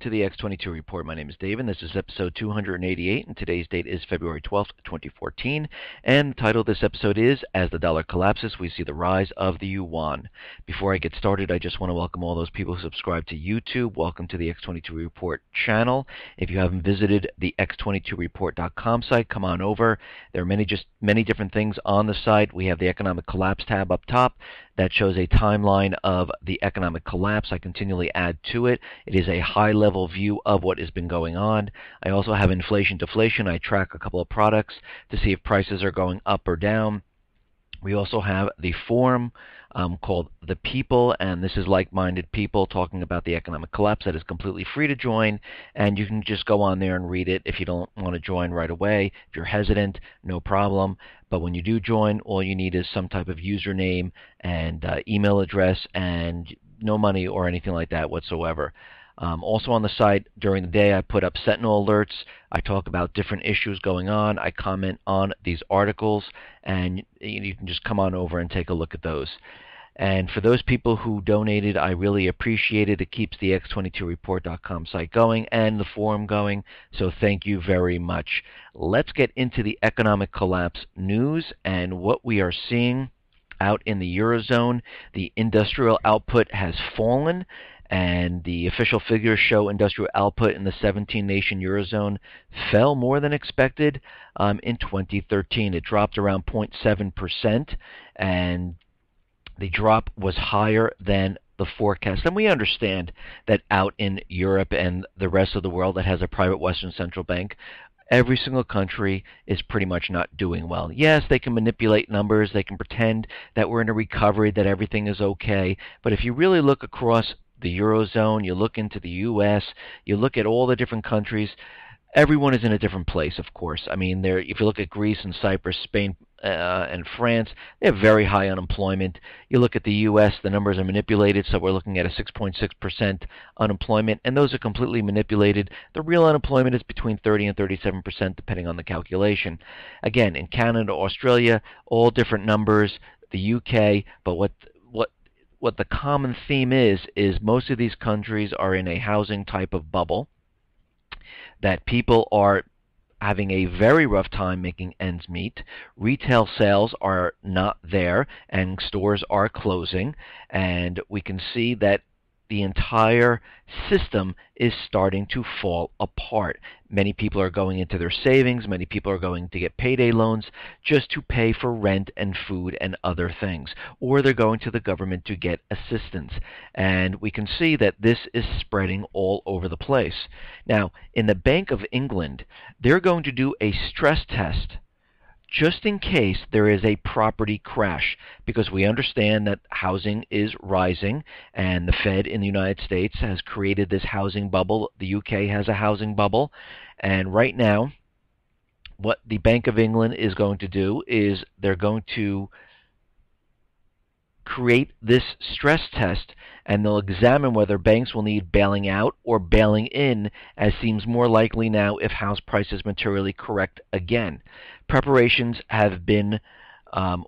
to the X22 Report. My name is Dave, and this is episode 288, and today's date is February 12th, 2014. And the title of this episode is, As the Dollar Collapses, We See the Rise of the Yuan. Before I get started, I just want to welcome all those people who subscribe to YouTube. Welcome to the X22 Report channel. If you haven't visited the X22report.com site, come on over. There are many different things on the site. We have the Economic Collapse tab up top that shows a timeline of the economic collapse. I continually add to it. It is a high-level view of what has been going on. I also have inflation deflation. I track a couple of products to see if prices are going up or down. We also have the forum called The People, and this is like-minded people talking about the economic collapse that is completely free to join, and you can just go on there and read it if you don't want to join right away. If you're hesitant, no problem. But when you do join, all you need is some type of username and email address and no money or anything like that whatsoever. Also on the site during the day, I put up Sentinel alerts. I talk about different issues going on. I comment on these articles, and you can just come on over and take a look at those. And for those people who donated, I really appreciate it. It keeps the X22report.com site going and the forum going, so thank you very much. Let's get into the economic collapse news and what we are seeing out in the Eurozone. The industrial output has fallen, and the official figures show industrial output in the 17-nation Eurozone fell more than expected in 2013. It dropped around 0.7%, and the drop was higher than the forecast. And we understand that out in Europe and the rest of the world that has a private Western central bank, every single country is pretty much not doing well. Yes, they can manipulate numbers. They can pretend that we're in a recovery, that everything is okay. But if you really look across the Eurozone, you look into the U.S., you look at all the different countries, everyone is in a different place, of course. I mean, if you look at Greece and Cyprus, Spain, and France, they have very high unemployment. You look at the U.S., the numbers are manipulated, so we're looking at a 6.6% unemployment, and those are completely manipulated. The real unemployment is between 30 and 37%, depending on the calculation. Again, in Canada, Australia, all different numbers, the U.K., but what the common theme is most of these countries are in a housing type of bubble, that people are having a very rough time making ends meet. Retail sales are not there, and stores are closing, and we can see that the entire system is starting to fall apart. Many people are going into their savings. Many people are going to get payday loans just to pay for rent and food and other things. Or they're going to the government to get assistance. And we can see that this is spreading all over the place. Now, in the Bank of England, they're going to do a stress test just in case there is a property crash, because we understand that housing is rising, and the Fed in the United States has created this housing bubble. The UK has a housing bubble, and right now what the Bank of England is going to do is they're going to create this stress test, and they'll examine whether banks will need bailing out or bailing in, as seems more likely now if house prices materially correct again. Preparations have been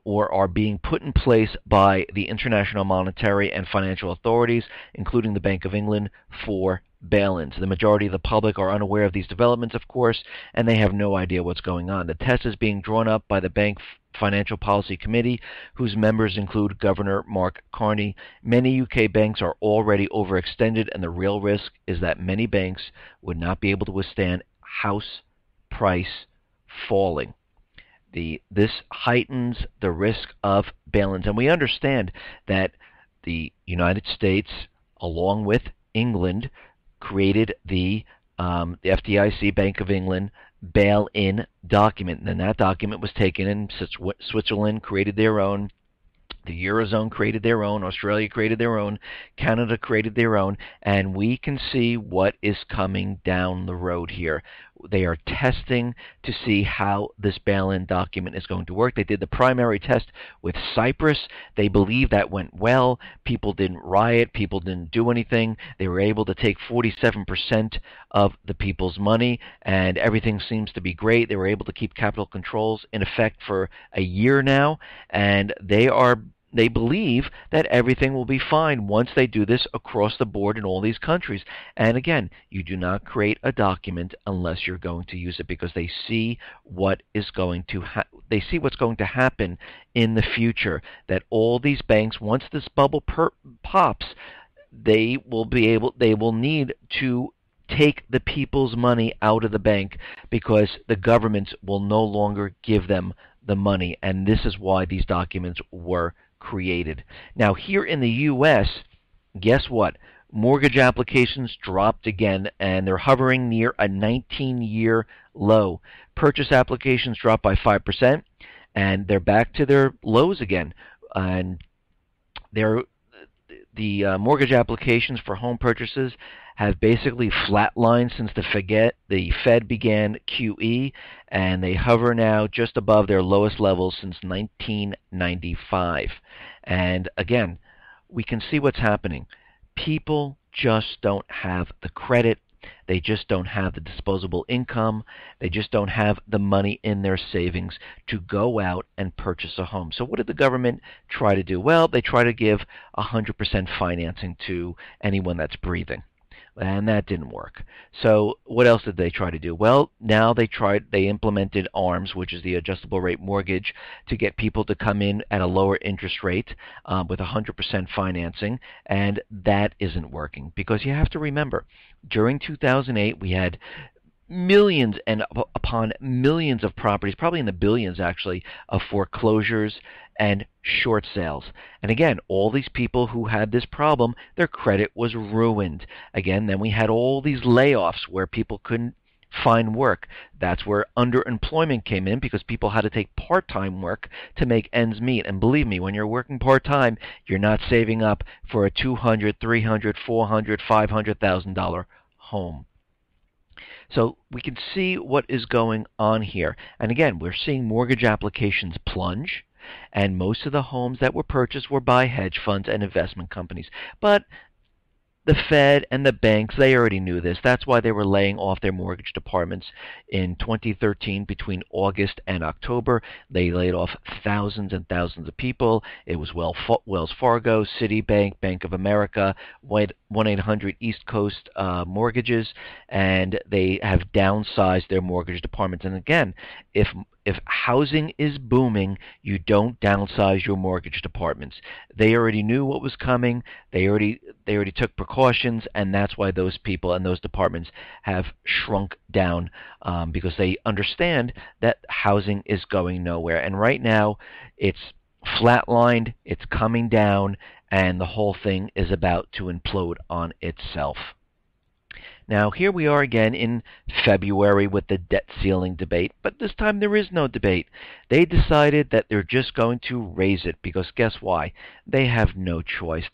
or are being put in place by the international monetary and financial authorities, including the Bank of England, for bail-ins. The majority of the public are unaware of these developments, of course, and they have no idea what's going on. The test is being drawn up by the Bank Financial Policy Committee, whose members include Governor Mark Carney. Many UK banks are already overextended, and the real risk is that many banks would not be able to withstand house price falling. This heightens the risk of bail-ins, and we understand that the United States, along with England, created the FDIC, Bank of England, bail-in document. And then that document was taken in. Switzerland created their own. The Eurozone created their own. Australia created their own. Canada created their own. And we can see what is coming down the road here. They are testing to see how this bail-in document is going to work. They did the primary test with Cyprus. They believe that went well. People didn't riot. People didn't do anything. They were able to take 47% of the people's money, and everything seems to be great. They were able to keep capital controls in effect for a year now, and they are they believe that everything will be fine once they do this across the board in all these countries. And again, you do not create a document unless you're going to use it, because they see what is going to they see what's going to happen in the future. That all these banks, once this bubble pops, they will need to take the people's money out of the bank, because the governments will no longer give them the money. And this is why these documents were created. Now, here in the U.S., guess what? Mortgage applications dropped again, and they're hovering near a 19-year low. Purchase applications dropped by 5%, and they're back to their lows again. And the mortgage applications for home purchases have basically flatlined since the Fed began QE, and they hover now just above their lowest levels since 1995. And again, we can see what's happening. People just don't have the credit. They just don't have the disposable income. They just don't have the money in their savings to go out and purchase a home. So what did the government try to do? Well, they try to give 100% financing to anyone that's breathing. And that didn't work. So what else did they try to do? Well, now they implemented ARMS, which is the adjustable rate mortgage, to get people to come in at a lower interest rate with 100% financing, and that isn't working, because you have to remember, during 2008 we had millions and upon millions of properties, probably in the billions actually, of foreclosures and short sales. And again, all these people who had this problem, their credit was ruined. Again, then we had all these layoffs where people couldn't find work. That's where underemployment came in, because people had to take part-time work to make ends meet. And believe me, when you're working part-time, you're not saving up for a $200,000, $300,000, $400,000, $500,000 home. So we can see what is going on here. And again, we're seeing mortgage applications plunge, and most of the homes that were purchased were by hedge funds and investment companies. But the Fed and the banks, they already knew this. That's why they were laying off their mortgage departments in 2013. Between August and October, they laid off thousands and thousands of people. It was Wells Fargo, Citibank, Bank of America, 1-800 East Coast Mortgages, and they have downsized their mortgage departments. And again, if housing is booming, you don't downsize your mortgage departments. They already knew what was coming. They already took precautions, and that's why those people and those departments have shrunk down, because they understand that housing is going nowhere. And right now, it's flatlined, it's coming down, and the whole thing is about to implode on itself. Now, here we are again in February with the debt ceiling debate, but this time there is no debate. They decided that they're just going to raise it, because guess why? They have no choice.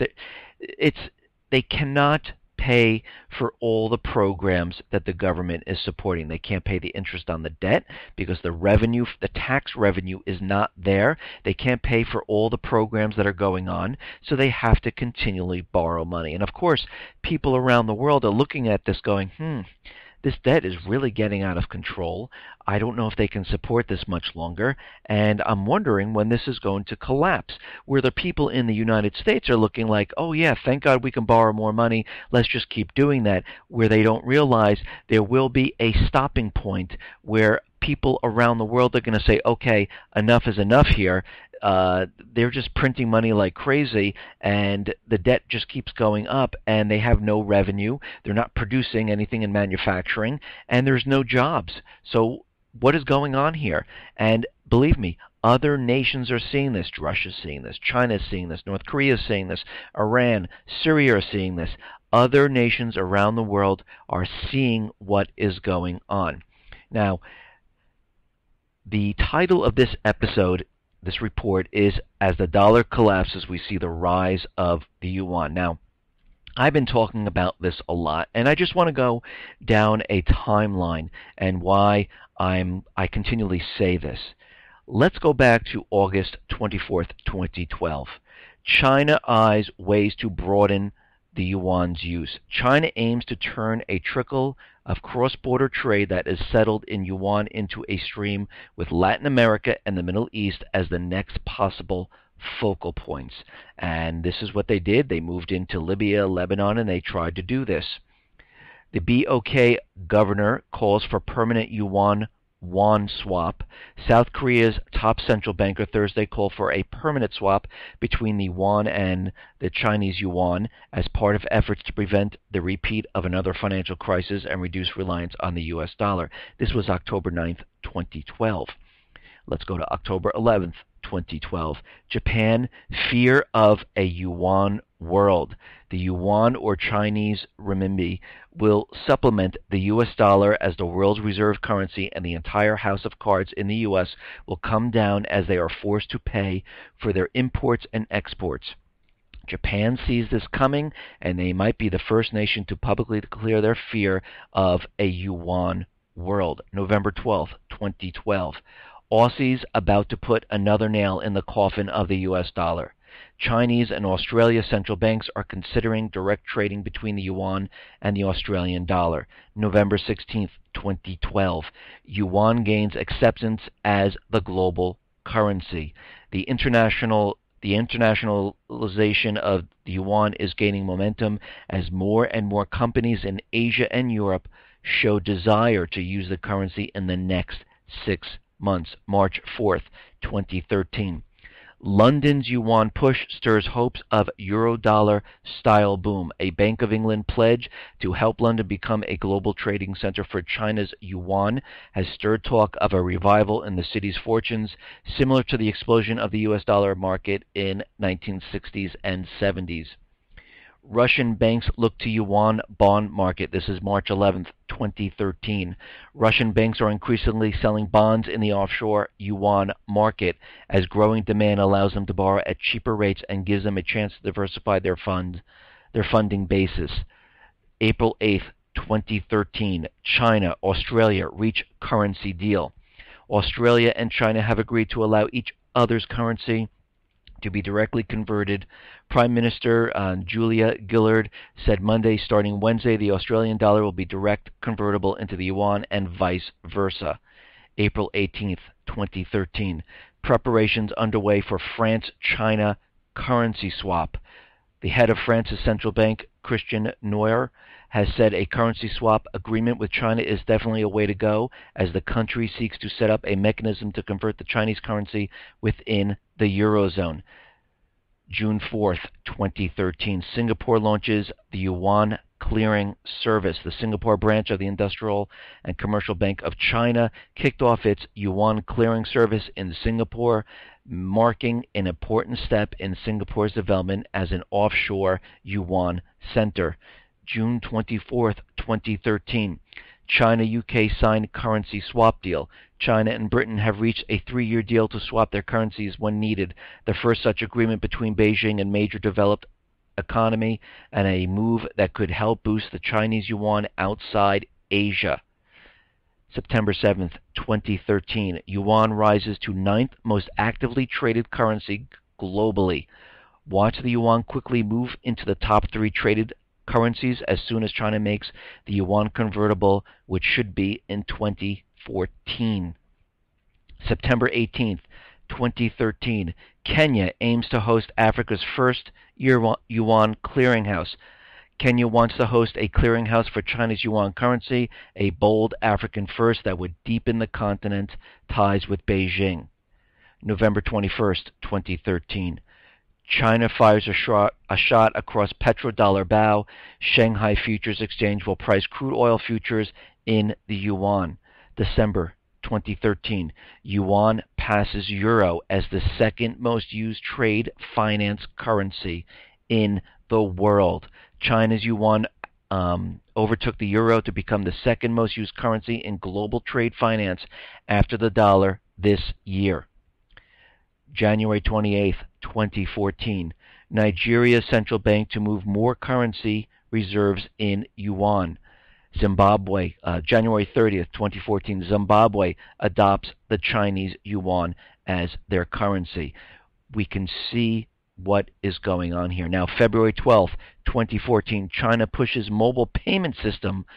They cannot pay for all the programs that the government is supporting. They can't pay the interest on the debt because the tax revenue is not there. They can't pay for all the programs that are going on, so they have to continually borrow money. And of course, people around the world are looking at this going, this debt is really getting out of control. I don't know if they can support this much longer, and I'm wondering when this is going to collapse, where the people in the United States are looking like, oh yeah, thank God we can borrow more money, let's just keep doing that, where they don't realize there will be a stopping point where people around the world are going to say, okay, enough is enough here. They're just printing money like crazy, and the debt just keeps going up, and they have no revenue. They're not producing anything in manufacturing, and there's no jobs. So what is going on here? And believe me, other nations are seeing this. Russia's seeing this. China's seeing this. North Korea's seeing this. Iran, Syria are seeing this. Other nations around the world are seeing what is going on. Now, the title of this episode, this report, is As the Dollar Collapses, We See the Rise of the Yuan. Now, I've been talking about this a lot, and I just want to go down a timeline and why I continually say this. Let's go back to August 24th, 2012. China eyes ways to broaden the yuan's use. China aims to turn a trickle of cross-border trade that is settled in yuan into a stream with Latin America and the Middle East as the next possible focal points. And this is what they did. They moved into Libya, Lebanon, and they tried to do this. The BOK governor calls for permanent yuan-won swap. South Korea's top central banker Thursday called for a permanent swap between the yuan and the Chinese yuan as part of efforts to prevent the repeat of another financial crisis and reduce reliance on the U.S. dollar. This was October 9th, 2012. Let's go to October 11th, 2012. Japan, fear of a yuan world. The yuan, or Chinese renminbi, will supplement the U.S. dollar as the world's reserve currency, and the entire house of cards in the U.S. will come down as they are forced to pay for their imports and exports. Japan sees this coming, and they might be the first nation to publicly declare their fear of a yuan world. November 12th, 2012. Aussies about to put another nail in the coffin of the U.S. dollar. Chinese and Australia central banks are considering direct trading between the yuan and the Australian dollar. November 16th, 2012. Yuan gains acceptance as the global currency. The internationalization of the yuan is gaining momentum as more and more companies in Asia and Europe show desire to use the currency in the next 6 months. March 4th, 2013. London's yuan push stirs hopes of Eurodollar style boom. A Bank of England pledge to help London become a global trading center for China's yuan has stirred talk of a revival in the city's fortunes, similar to the explosion of the U.S. dollar market in 1960s and 70s. Russian banks look to yuan bond market. This is March 11th, 2013. Russian banks are increasingly selling bonds in the offshore yuan market as growing demand allows them to borrow at cheaper rates and gives them a chance to diversify their funding basis. April 8th, 2013. China, Australia reach currency deal. Australia and China have agreed to allow each other's currency to be directly converted. Prime Minister Julia Gillard said Monday, starting Wednesday, the Australian dollar will be direct convertible into the yuan and vice versa. April 18th, 2013. Preparations underway for France-China currency swap. The head of France's central bank, Christian Noyer, has said a currency swap agreement with China is definitely a way to go as the country seeks to set up a mechanism to convert the Chinese currency within the Eurozone. June 4th, 2013. Singapore launches the Yuan Clearing Service. The Singapore branch of the Industrial and Commercial Bank of China kicked off its Yuan Clearing Service in Singapore, marking an important step in Singapore's development as an offshore yuan center. June 24th, 2013. China-UK signed currency swap deal. China and Britain have reached a 3-year deal to swap their currencies when needed, the first such agreement between Beijing and major developed economy, and a move that could help boost the Chinese yuan outside Asia. September 7th, 2013. Yuan rises to 9th most actively traded currency globally. Watch the yuan quickly move into the top 3 traded currencies as soon as China makes the yuan convertible, which should be in 2014. September 18th, 2013. Kenya aims to host Africa's first yuan clearinghouse. Kenya wants to host a clearinghouse for China's yuan currency, a bold African first that would deepen the continent's ties with Beijing. November 21st, 2013. China fires a shot across petrodollar bow. Shanghai Futures Exchange will price crude oil futures in the yuan. December 2013. Yuan passes euro as the second most used trade finance currency in the world. China's yuan overtook the euro to become the second most used currency in global trade finance after the dollar this year. January 28th, 2014. Nigeria's central bank to move more currency reserves in yuan. Zimbabwe, January 30th, 2014. Zimbabwe adopts the Chinese yuan as their currency. We can see what is going on here. Now, February 12th, 2014. China pushes mobile payment system,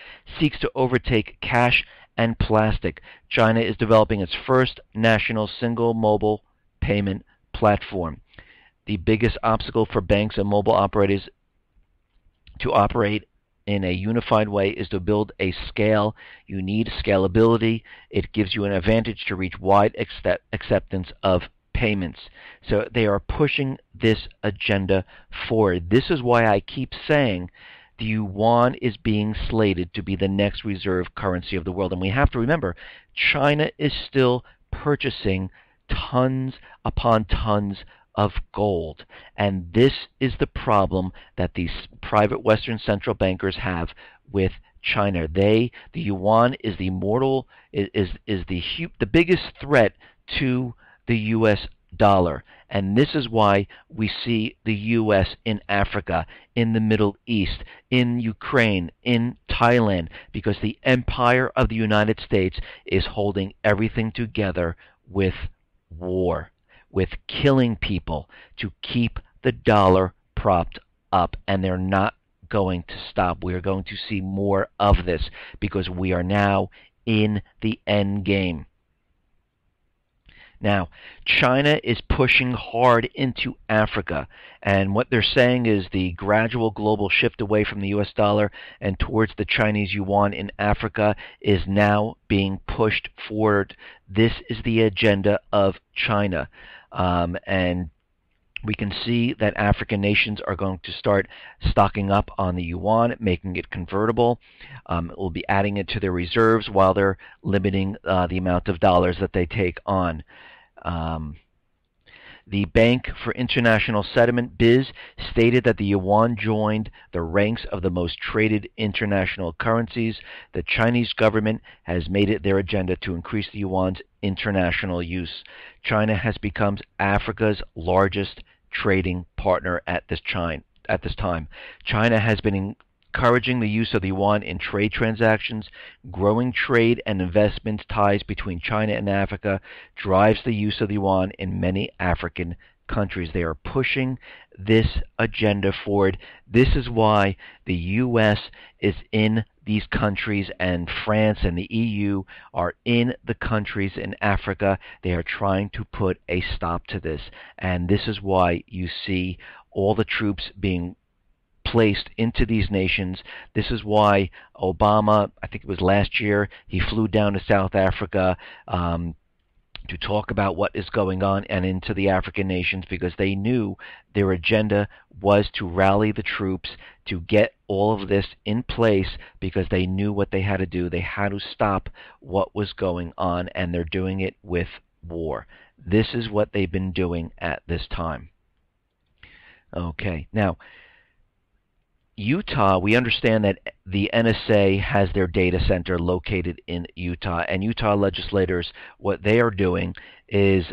seeks to overtake cash and plastic. China is developing its first national single mobile payment platform. the biggest obstacle for banks and mobile operators to operate in a unified way is to build a scale. You need scalability. It gives you an advantage to reach wide acceptance of payments. So they are pushing this agenda forward. This is why I keep saying the yuan is being slated to be the next reserve currency of the world. And we have to remember, China is still purchasing tons upon tons of gold. And this is the problem that these private Western central bankers have with China. The yuan is the the biggest threat to the U.S. dollar. And this is why we see the U.S. in Africa, in the Middle East, in Ukraine, in Thailand, because the empire of the United States is holding everything together with war, with killing people to keep the dollar propped up. And they're not going to stop. We are going to see more of this because we are now in the end game. Now, China is pushing hard into Africa, and what they're saying is the gradual global shift away from the U.S. dollar and towards the Chinese yuan in Africa is now being pushed forward. This is the agenda of China, and we can see that African nations are going to start stocking up on the yuan, making it convertible. It will be adding it to their reserves while they're limiting the amount of dollars that they take on. The Bank for International Settlement, BIS, stated that the yuan joined the ranks of the most traded international currencies. The Chinese government has made it their agenda to increase the yuan's international use. China has become Africa's largest trading partner at this time. China has been encouraging the use of the yuan in trade transactions. Growing trade and investment ties between China and Africa drives the use of the yuan in many African countries. They are pushing this agenda forward. This is why the U.S. is in these countries, and France and the EU are in the countries in Africa. They are trying to put a stop to this, and this is why you see all the troops being placed into these nations. This is why Obama, I think it was last year, he flew down to South Africa to talk about what is going on and into the African nations, because they knew their agenda was to rally the troops to get all of this in place, because they knew what they had to do. They had to stop what was going on, and they're doing it with war. This is what they've been doing at this time. Okay, now Utah, we understand that the NSA has their data center located in Utah, and Utah legislators, what they are doing is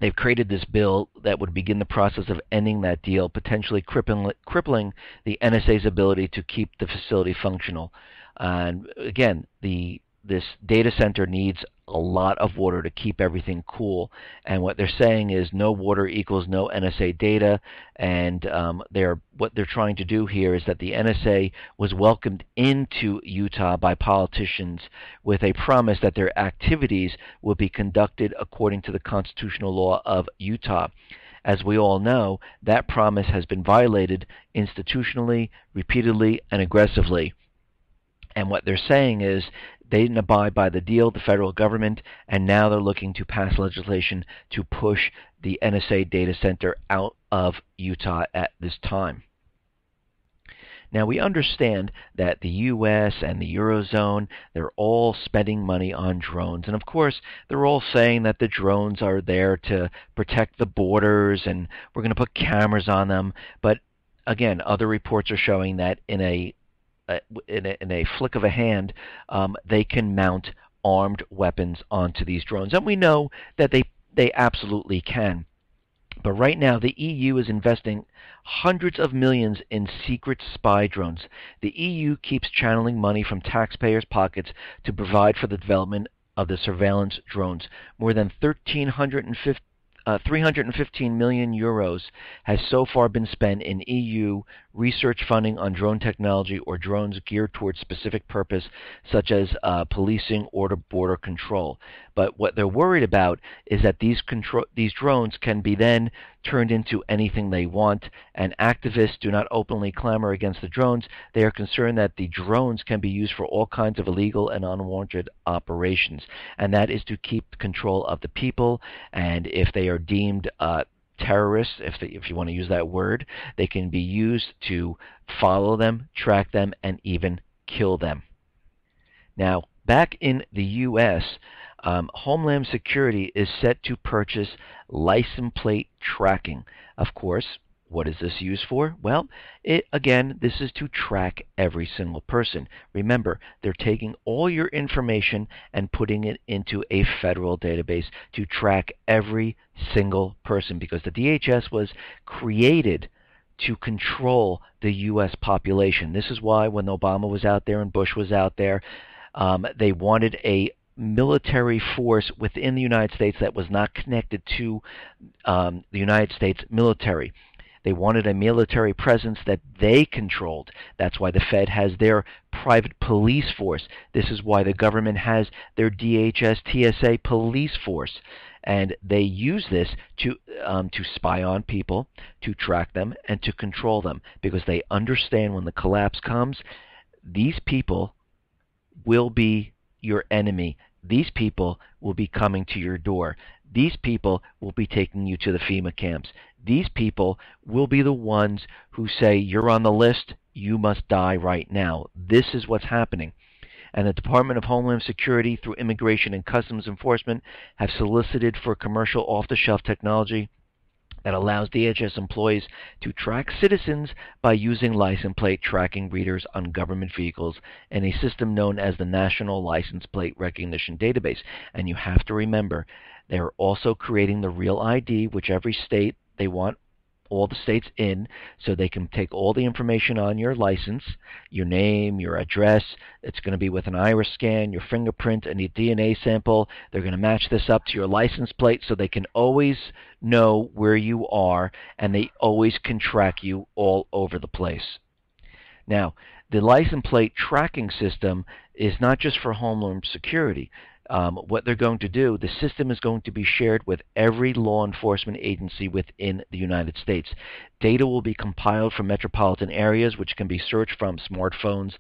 they've created this bill that would begin the process of ending that deal, potentially crippling the NSA's ability to keep the facility functional. And again, this data center needs a lot of water to keep everything cool, and what they're saying is no water equals no NSA data. And what they're trying to do here is that the NSA was welcomed into Utah by politicians with a promise that their activities will be conducted according to the constitutional law of Utah. As we all know, that promise has been violated institutionally, repeatedly, and aggressively. And what they're saying is they didn't abide by the deal, the federal government, and now they're looking to pass legislation to push the NSA data center out of Utah at this time. Now, we understand that the U.S. and the Eurozone, they're all spending money on drones. And of course, they're all saying that the drones are there to protect the borders and we're going to put cameras on them. But again, other reports are showing that in a flick of a hand, they can mount armed weapons onto these drones. And we know that they absolutely can. But right now, the EU is investing hundreds of millions in secret spy drones. The EU keeps channeling money from taxpayers' pockets to provide for the development of the surveillance drones. More than 315 million euros has so far been spent in EU research funding on drone technology or drones geared towards specific purpose, such as policing or border control. But what they're worried about is that these drones can be then turned into anything they want, and activists do not openly clamor against the drones. They are concerned that the drones can be used for all kinds of illegal and unwarranted operations, and that is to keep control of the people. And if they are deemed terrorists, if you want to use that word, they can be used to follow them, track them, and even kill them. Now, back in the U.S., Homeland Security is set to purchase license plate tracking. Of course, what is this used for? Well, again, this is to track every single person. Remember, they're taking all your information and putting it into a federal database to track every single person, because the DHS was created to control the U.S. population. This is why when Obama was out there and Bush was out there, they wanted a military force within the United States that was not connected to the United States military. They wanted a military presence that they controlled. That's why the Fed has their private police force. This is why the government has their DHS, TSA police force. And they use this to spy on people, to track them, and to control them, because they understand when the collapse comes, these people will be your enemy. These people will be coming to your door. These people will be taking you to the FEMA camps. These people will be the ones who say, you're on the list, you must die right now. This is what's happening. And the Department of Homeland Security, through Immigration and Customs Enforcement, have solicited for commercial off-the-shelf technology that allows DHS employees to track citizens by using license plate tracking readers on government vehicles in a system known as the National License Plate Recognition Database. And you have to remember, they're also creating the Real ID, which every state they want all the states in, so they can take all the information on your license, your name, your address. It's going to be with an iris scan, your fingerprint, and a DNA sample. They're going to match this up to your license plate so they can always know where you are, and they always can track you all over the place. Now, the license plate tracking system is not just for Homeland Security. What they're going to do, the system is going to be shared with every law enforcement agency within the United States. Data will be compiled from metropolitan areas, which can be searched from smartphones,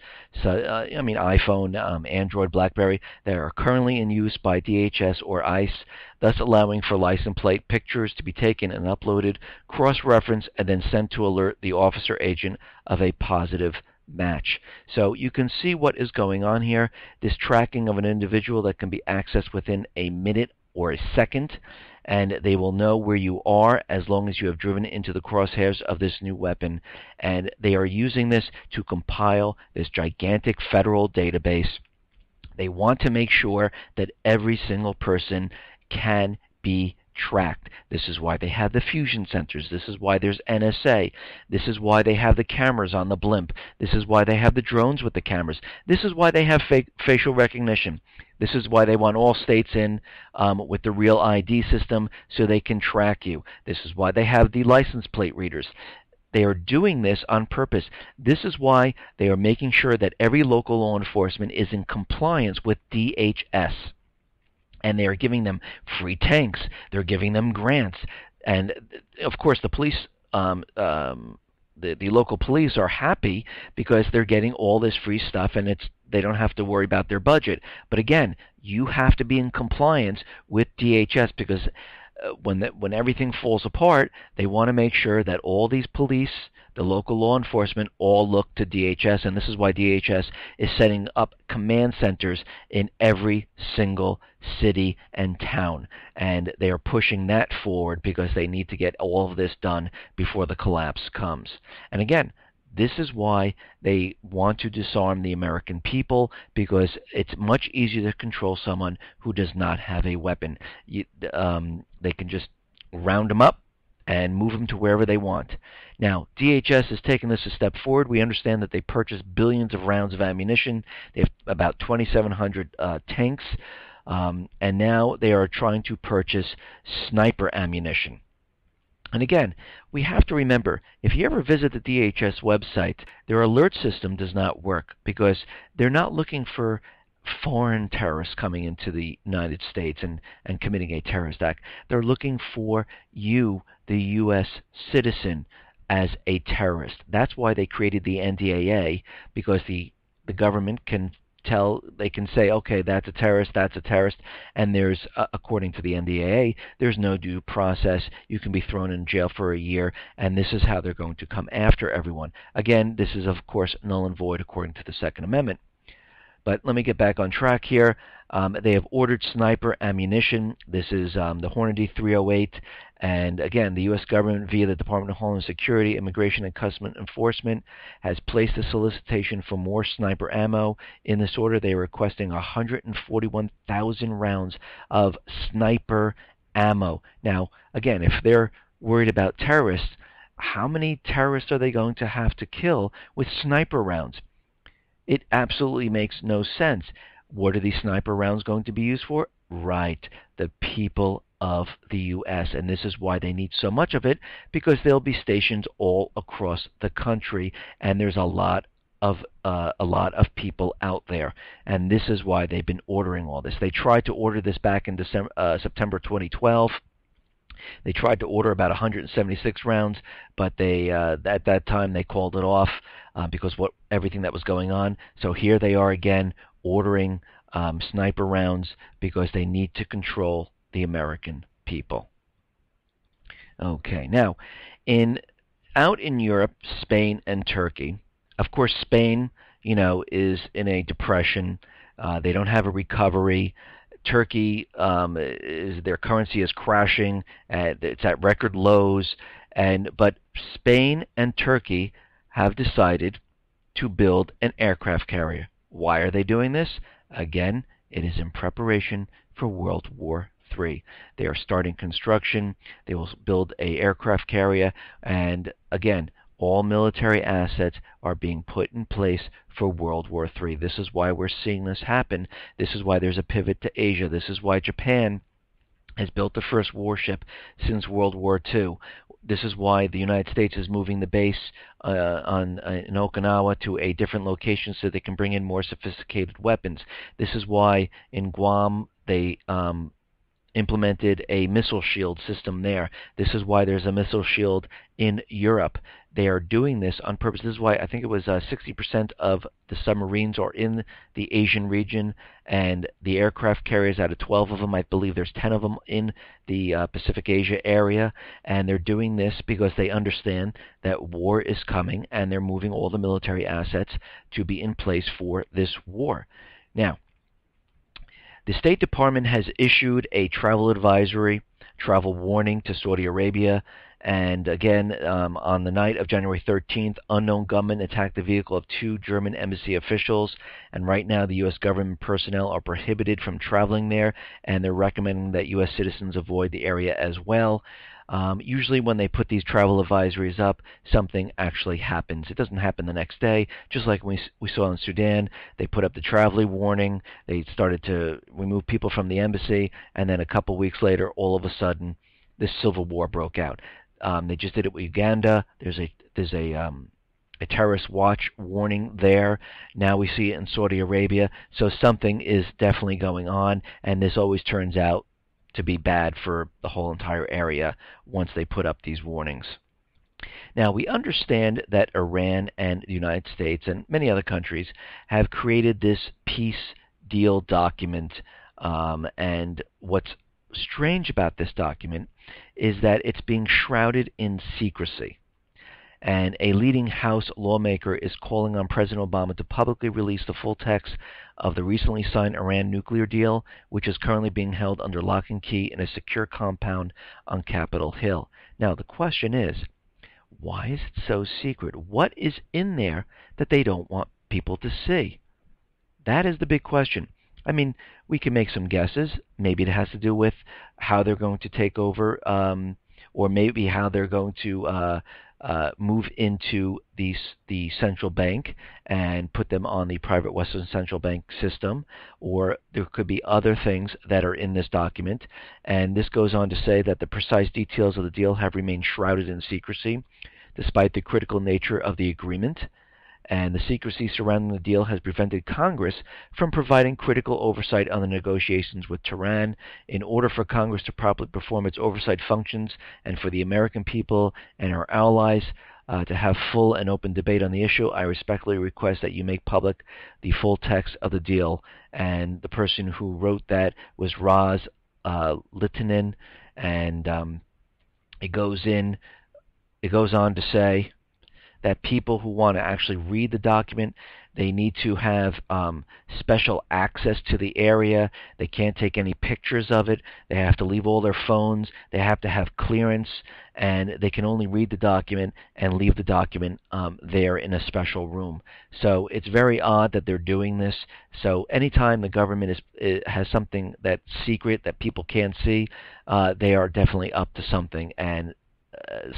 iPhone, Android, BlackBerry, that are currently in use by DHS or ICE, thus allowing for license plate pictures to be taken and uploaded, cross-referenced, and then sent to alert the officer agent of a positive match. So you can see what is going on here. This tracking of an individual that can be accessed within a minute or a second, and they will know where you are as long as you have driven into the crosshairs of this new weapon. And they are using this to compile this gigantic federal database. They want to make sure that every single person can be tracked. This is why they have the fusion centers. This is why there's NSA. This is why they have the cameras on the blimp. This is why they have the drones with the cameras. This is why they have facial recognition. This is why they want all states in with the Real ID system so they can track you. This is why they have the license plate readers. They are doing this on purpose. This is why they are making sure that every local law enforcement is in compliance with DHS. And they are giving them free tanks. They're giving them grants. And, of course, the police, the local police are happy because they're getting all this free stuff, and they don't have to worry about their budget. But, again, you have to be in compliance with DHS, because when everything falls apart, they want to make sure that all these police, the local law enforcement, all look to DHS, and this is why DHS is setting up command centers in every single city and town. And they are pushing that forward because they need to get all of this done before the collapse comes. And again, this is why they want to disarm the American people, because it's much easier to control someone who does not have a weapon. They can just round them up and move them to wherever they want. Now, DHS has taken this a step forward. We understand that they purchased billions of rounds of ammunition. They have about 2,700 tanks, and now they are trying to purchase sniper ammunition. And again, we have to remember, if you ever visit the DHS website, their alert system does not work because they're not looking for foreign terrorists coming into the United States and committing a terrorist act. They're looking for you, the U.S. citizen, as a terrorist. That's why they created the NDAA, because the government can they can say, okay, that's a terrorist, and there's, according to the NDAA, there's no due process. You can be thrown in jail for a year, and this is how they're going to come after everyone. Again, this is, of course, null and void according to the Second Amendment. But let me get back on track here. They have ordered sniper ammunition. This is the Hornady 308. And again, the U.S. government, via the Department of Homeland Security, Immigration and Customs Enforcement, has placed a solicitation for more sniper ammo. In this order, they are requesting 141,000 rounds of sniper ammo. Now, again, if they're worried about terrorists, how many terrorists are they going to have to kill with sniper rounds? It absolutely makes no sense. What are these sniper rounds going to be used for? Right, the people of the U.S., and this is why they need so much of it, because they'll be stationed all across the country, and there's a lot of people out there, and this is why they've been ordering all this. They tried to order this back in September 2012. They tried to order about 176 rounds, but they at that time they called it off because everything that was going on. So here they are again ordering sniper rounds because they need to control the American people. Okay, now out in Europe, Spain and Turkey. Of course, Spain, is in a depression. They don't have a recovery. Turkey, their currency is crashing. It's at record lows. But Spain and Turkey have decided to build an aircraft carrier. Why are they doing this? Again, it is in preparation for World War III. They are starting construction. They will build an aircraft carrier. And again, all military assets are being put in place for World War III. This is why we're seeing this happen. This is why there's a pivot to Asia. This is why Japan has built the first warship since World War II. This is why the United States is moving the base in Okinawa to a different location so they can bring in more sophisticated weapons. This is why in Guam they implemented a missile shield system there. This is why there's a missile shield in Europe. They are doing this on purpose. This is why I think it was 60% of the submarines are in the Asian region, and the aircraft carriers, out of 12 of them, I believe there's 10 of them in the Pacific Asia area, and they're doing this because they understand that war is coming, and they're moving all the military assets to be in place for this war. Now, the State Department has issued a travel advisory, travel warning to Saudi Arabia. And again, on the night of January 13th, unknown gunmen attacked the vehicle of 2 German embassy officials. And right now, the U.S. government personnel are prohibited from traveling there, and they're recommending that U.S. citizens avoid the area as well. Usually when they put these travel advisories up, something actually happens. It doesn't happen the next day. Just like we saw in Sudan, they put up the travel warning, they started to remove people from the embassy, and then a couple weeks later, all of a sudden, this civil war broke out. They just did it with Uganda. There's a terrorist watch warning there. Now we see it in Saudi Arabia. So something is definitely going on, and this always turns out to be bad for the whole entire area once they put up these warnings. Now, we understand that Iran and the United States and many other countries have created this peace deal document, and what's strange about this document is that it's being shrouded in secrecy. And a leading House lawmaker is calling on President Obama to publicly release the full text of the recently signed Iran nuclear deal, which is currently being held under lock and key in a secure compound on Capitol Hill. Now, the question is, why is it so secret? What is in there that they don't want people to see? That is the big question. I mean, we can make some guesses. Maybe it has to do with how they're going to take over, or maybe how they're going to move into the central bank and put them on the private Western central bank system, or there could be other things that are in this document. And this goes on to say that the precise details of the deal have remained shrouded in secrecy, despite the critical nature of the agreement. And the secrecy surrounding the deal has prevented Congress from providing critical oversight on the negotiations with Tehran. In order for Congress to properly perform its oversight functions and for the American people and our allies to have full and open debate on the issue, I respectfully request that you make public the full text of the deal. And the person who wrote that was Raz Litinin, and it goes on to say that people who want to actually read the document, they need to have special access to the area. They can't take any pictures of it. They have to leave all their phones. They have to have clearance, and they can only read the document and leave the document there in a special room. So it's very odd that they're doing this. So anytime the government has something that's secret that people can't see, they are definitely up to something, and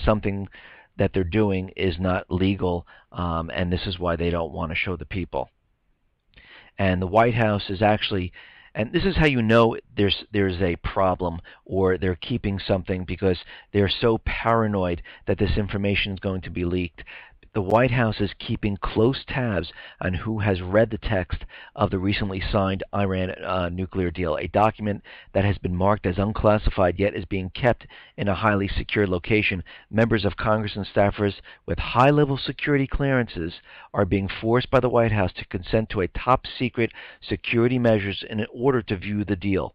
something that they're doing is not legal, and this is why they don't want to show the people. And the White House is actually, and this is how you know there's a problem, or they're keeping something, because they're so paranoid that this information is going to be leaked. The White House is keeping close tabs on who has read the text of the recently signed Iran nuclear deal, a document that has been marked as unclassified yet is being kept in a highly secure location. Members of Congress and staffers with high-level security clearances are being forced by the White House to consent to a top-secret security measures in order to view the deal.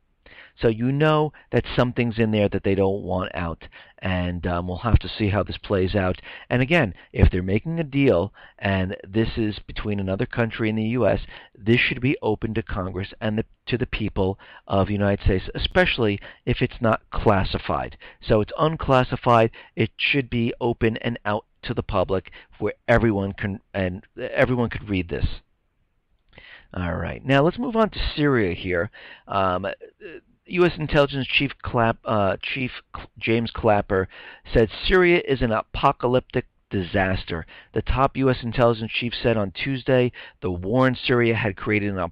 So you know that something's in there that they don't want out, and we'll have to see how this plays out. And again, if they're making a deal and this is between another country and the U.S., this should be open to Congress and to the people of the United States, especially if it's not classified. So it's unclassified. It should be open and out to the public where everyone could read this. All right, now let's move on to Syria here. U.S. Intelligence Chief James Clapper said Syria is an apocalyptic disaster. The top U.S. intelligence chief said on Tuesday the war in Syria had created an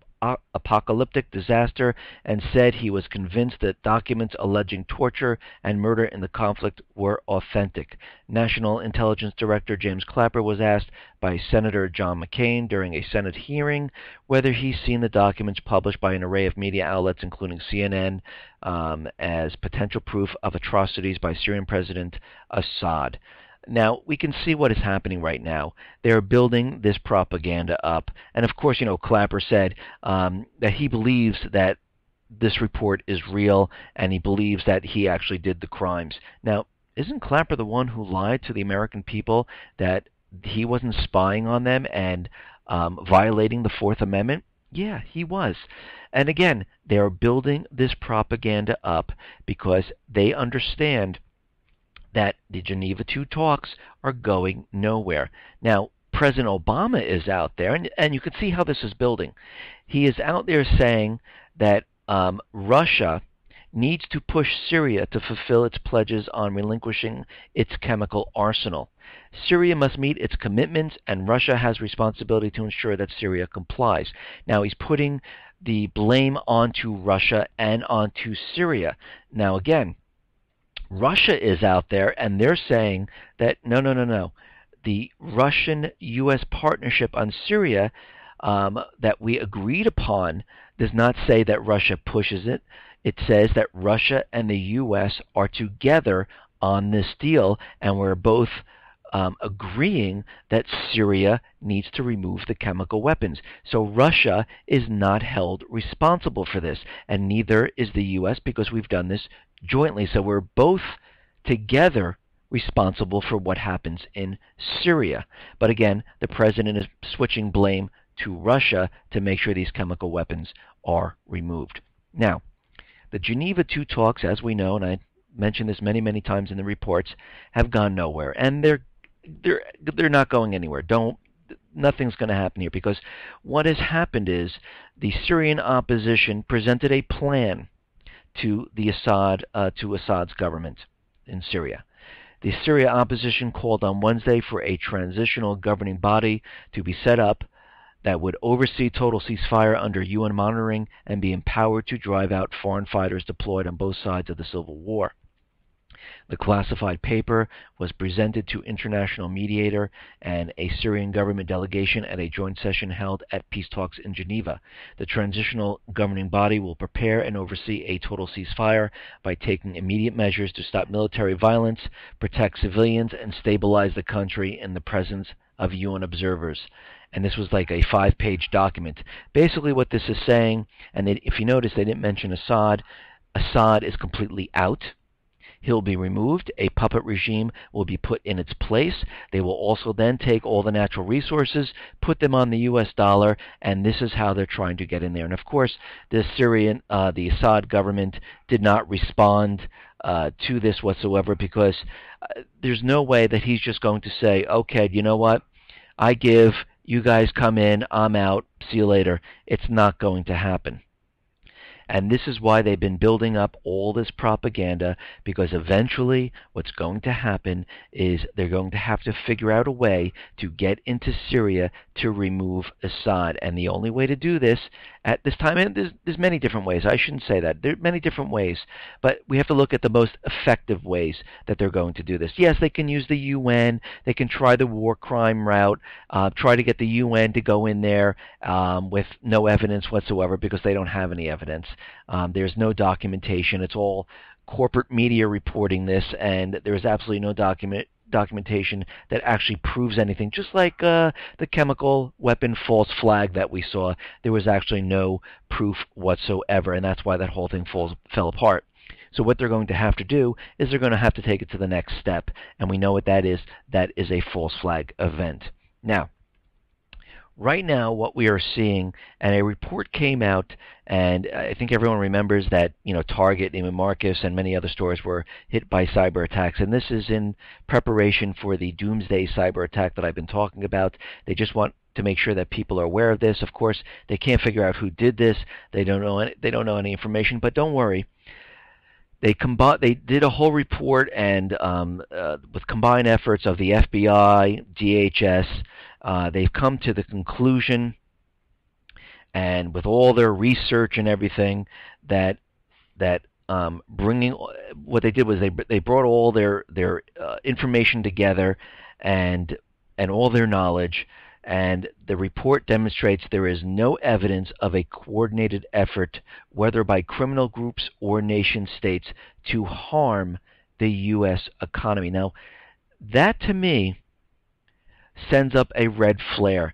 apocalyptic disaster, and said he was convinced that documents alleging torture and murder in the conflict were authentic. National Intelligence Director James Clapper was asked by Senator John McCain during a Senate hearing whether he's seen the documents published by an array of media outlets, including CNN, as potential proof of atrocities by Syrian President Assad. Now, we can see what is happening right now. They're building this propaganda up. And of course, Clapper said that he believes that this report is real, and he believes that he actually did the crimes. Now, isn't Clapper the one who lied to the American people that he wasn't spying on them and violating the Fourth Amendment? Yeah, he was. And again, they are building this propaganda up because they understand that the Geneva II talks are going nowhere. Now, President Obama is out there, and you can see how this is building. He is out there saying that Russia needs to push Syria to fulfill its pledges on relinquishing its chemical arsenal. Syria must meet its commitments, and Russia has responsibility to ensure that Syria complies. Now, he's putting the blame onto Russia and onto Syria. Now, again, Russia is out there, and they're saying that no. The Russian-U.S. partnership on Syria that we agreed upon does not say that Russia pushes it. It says that Russia and the U.S. are together on this deal, and we're both agreeing that Syria needs to remove the chemical weapons. So Russia is not held responsible for this, and neither is the U.S. because we've done this jointly. So we're both together responsible for what happens in Syria. But again, the president is switching blame to Russia to make sure these chemical weapons are removed. Now, the Geneva II talks, as we know, and I mentioned this many times in the reports, have gone nowhere, and they're not going anywhere. Nothing's going to happen here, because what has happened is the Syrian opposition presented a plan to Assad's government in Syria. The Syria opposition called on Wednesday for a transitional governing body to be set up that would oversee total ceasefire under UN monitoring and be empowered to drive out foreign fighters deployed on both sides of the civil war. The classified paper was presented to international mediator and a Syrian government delegation at a joint session held at peace talks in Geneva. The transitional governing body will prepare and oversee a total ceasefire by taking immediate measures to stop military violence, protect civilians, and stabilize the country in the presence of UN observers. And this was like a 5-page document. Basically what this is saying, and if you notice they didn't mention Assad, Assad is completely out. He'll be removed. A puppet regime will be put in its place. They will also then take all the natural resources, put them on the U.S. dollar, and this is how they're trying to get in there. And of course, the Assad government did not respond to this whatsoever, because there's no way that he's just going to say, okay, you know what? I give, you guys come in, I'm out, see you later. It's not going to happen. And this is why they've been building up all this propaganda, because eventually what's going to happen is they're going to have to figure out a way to get into Syria to remove Assad. And the only way to do this at this time, and there's many different ways. I shouldn't say that. There are many different ways. But we have to look at the most effective ways that they're going to do this. Yes, they can use the UN. They can try the war crime route, try to get the UN to go in there with no evidence whatsoever, because they don't have any evidence. There's no documentation. It's all corporate media reporting this, and there's absolutely no documentation that actually proves anything. Just like the chemical weapon false flag that we saw, there was actually no proof whatsoever, and that's why that whole thing fell apart. So what they're going to have to do is they're going to have to take it to the next step, and we know what that is. That is a false flag event. Now, right now, what we are seeing, and a report came out, and I think everyone remembers that, Target, Neiman Marcus, and many other stores were hit by cyber attacks, and this is in preparation for the doomsday cyber attack that I've been talking about. They just want to make sure that people are aware of this. Of course, they can't figure out who did this. They don't know any information, but don't worry. They did a whole report, and with combined efforts of the FBI, DHS, they've come to the conclusion, and with all their research and everything, that bringing, what they did was they brought all their information together, and all their knowledge, and the report demonstrates there is no evidence of a coordinated effort, whether by criminal groups or nation states, to harm the U.S. economy. Now, that to me sends up a red flare.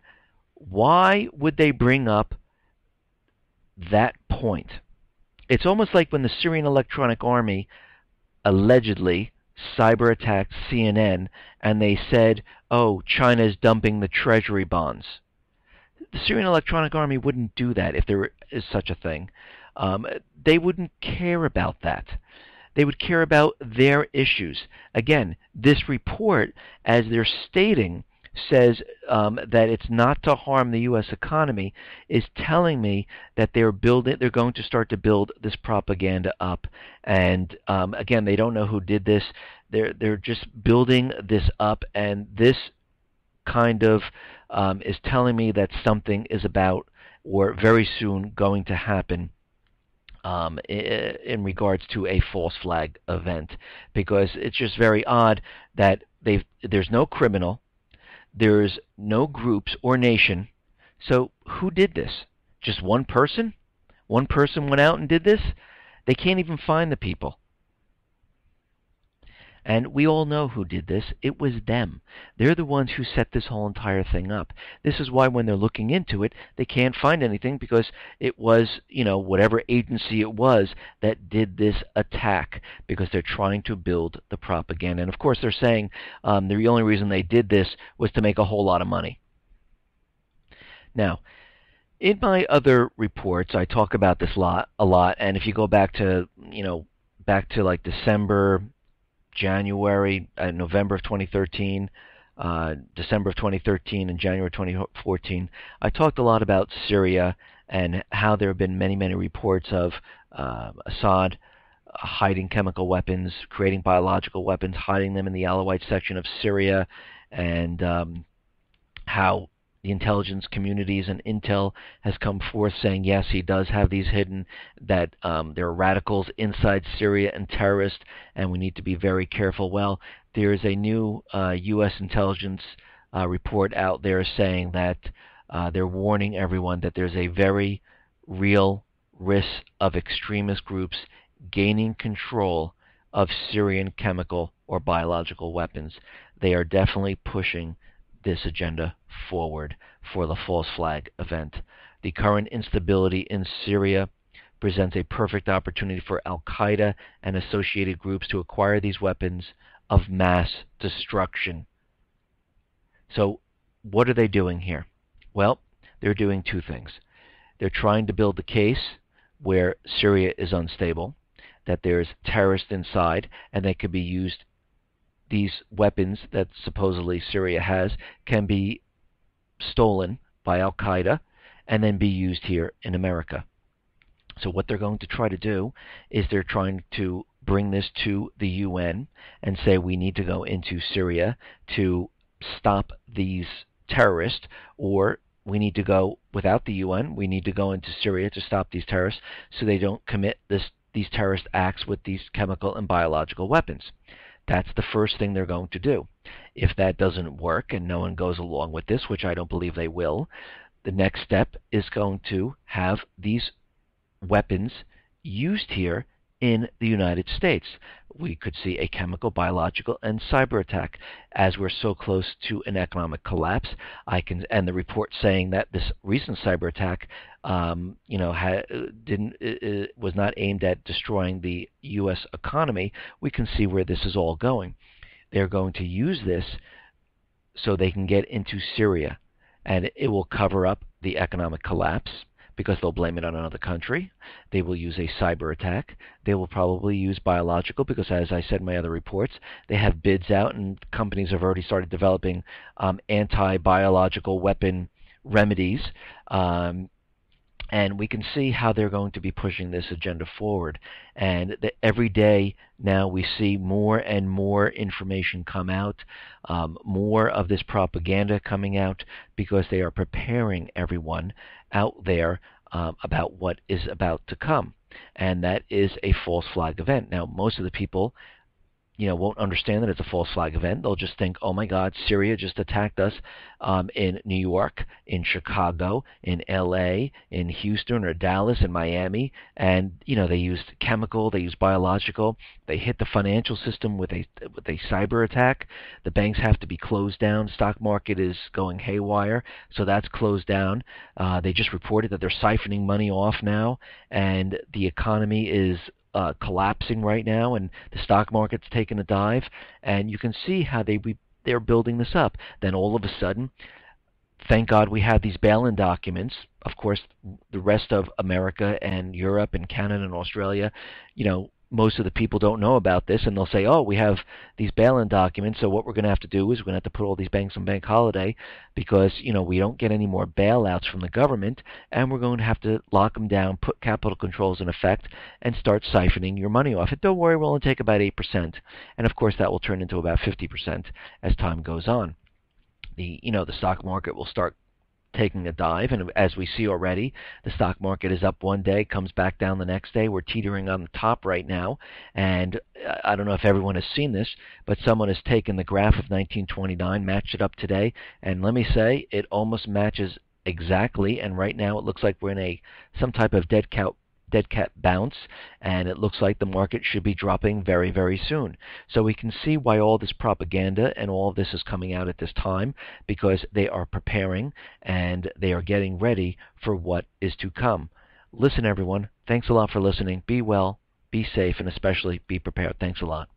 Why would they bring up that point? It's almost like when the Syrian Electronic Army allegedly cyber attacked CNN, and they said, oh, China is dumping the treasury bonds. The Syrian Electronic Army wouldn't do that if there is such a thing. They wouldn't care about that. They would care about their issues. Again, this report, as they're stating, says that it's not to harm the U.S. economy, is telling me that they're going to start to build this propaganda up. And again, they don't know who did this. They're just building this up, and this kind of is telling me that something is about, or very soon going to happen, in regards to a false flag event, because it's just very odd that there's no criminal. There's no groups or nation. So who did this? Just one person? One person went out and did this? They can't even find the people. And we all know who did this. It was them. They're the ones who set this whole entire thing up. This is why when they're looking into it, they can't find anything, because it was, whatever agency it was that did this attack, because they're trying to build the propaganda. And of course they're saying the only reason they did this was to make a whole lot of money. Now, in my other reports, I talk about this a lot, and if you go back to, like December, January, November of 2013, December of 2013, and January 2014, I talked a lot about Syria and how there have been many, many reports of Assad hiding chemical weapons, creating biological weapons, hiding them in the Alawite section of Syria, and how the intelligence communities and intel has come forth saying, yes, he does have these hidden, that there are radicals inside Syria and terrorists, and we need to be very careful. Well, there is a new U.S. intelligence report out there saying that they're warning everyone that there's a very real risk of extremist groups gaining control of Syrian chemical or biological weapons. They are definitely pushing this agenda forward for the false flag event. The current instability in Syria presents a perfect opportunity for Al-Qaeda and associated groups to acquire these weapons of mass destruction. So what are they doing here? Well, they're doing two things. They're trying to build the case where Syria is unstable, that there's terrorists inside, and they could be used. These weapons that supposedly Syria has can be stolen by Al-Qaeda and then be used here in America. So what they're going to try to do is they're trying to bring this to the UN and say we need to go into Syria to stop these terrorists, or we need to go without the UN. We need to go into Syria to stop these terrorists so they don't commit these terrorist acts with these chemical and biological weapons. That's the first thing they're going to do. If that doesn't work and no one goes along with this, which I don't believe they will, the next step is going to have these weapons used here in the United States. We could see a chemical, biological, and cyber attack. As we're so close to an economic collapse, and the report saying that this recent cyber attack, was not aimed at destroying the U.S. economy. We can see where this is all going. They're going to use this so they can get into Syria, and it will cover up the economic collapse, because they'll blame it on another country. They will use a cyber attack. They will probably use biological, because as I said in my other reports, they have bids out and companies have already started developing anti-biological weapon remedies. And we can see how they're going to be pushing this agenda forward. And every day now we see more and more information come out, more of this propaganda coming out, because they are preparing everyone out there about what is about to come. And that is a false flag event. Now, most of the people won't understand that it's a false flag event. They'll just think, oh my God, Syria just attacked us in New York, in Chicago, in LA, in Houston or Dallas, in Miami, and they used chemical, they used biological, they hit the financial system with a cyber attack. The banks have to be closed down. Stock market is going haywire, so that's closed down. They just reported that they're siphoning money off now, and the economy is collapsing right now, and the stock market's taken a dive, and you can see how they're building this up. Then all of a sudden, thank God we had these bail-in documents. Of course, the rest of America and Europe and Canada and Australia, most of the people don't know about this, and they'll say, oh, we have these bail-in documents, so what we're going to have to do is we're going to have to put all these banks on bank holiday because, we don't get any more bailouts from the government, and we're going to have to lock them down, put capital controls in effect, and start siphoning your money off. And don't worry, we'll only take about 8%. And, of course, that will turn into about 50% as time goes on. The stock market will start taking a dive, and as we see already, the stock market is up one day, comes back down the next day. We're teetering on the top right now, and I don't know if everyone has seen this, but someone has taken the graph of 1929, matched it up today, and let me say, it almost matches exactly, and right now it looks like we're in some type of dead cat bounce, and it looks like the market should be dropping very, very soon. So we can see why all this propaganda and all of this is coming out at this time, because they are preparing and they are getting ready for what is to come. Listen, everyone, thanks a lot for listening. Be well, be safe, and especially be prepared. Thanks a lot.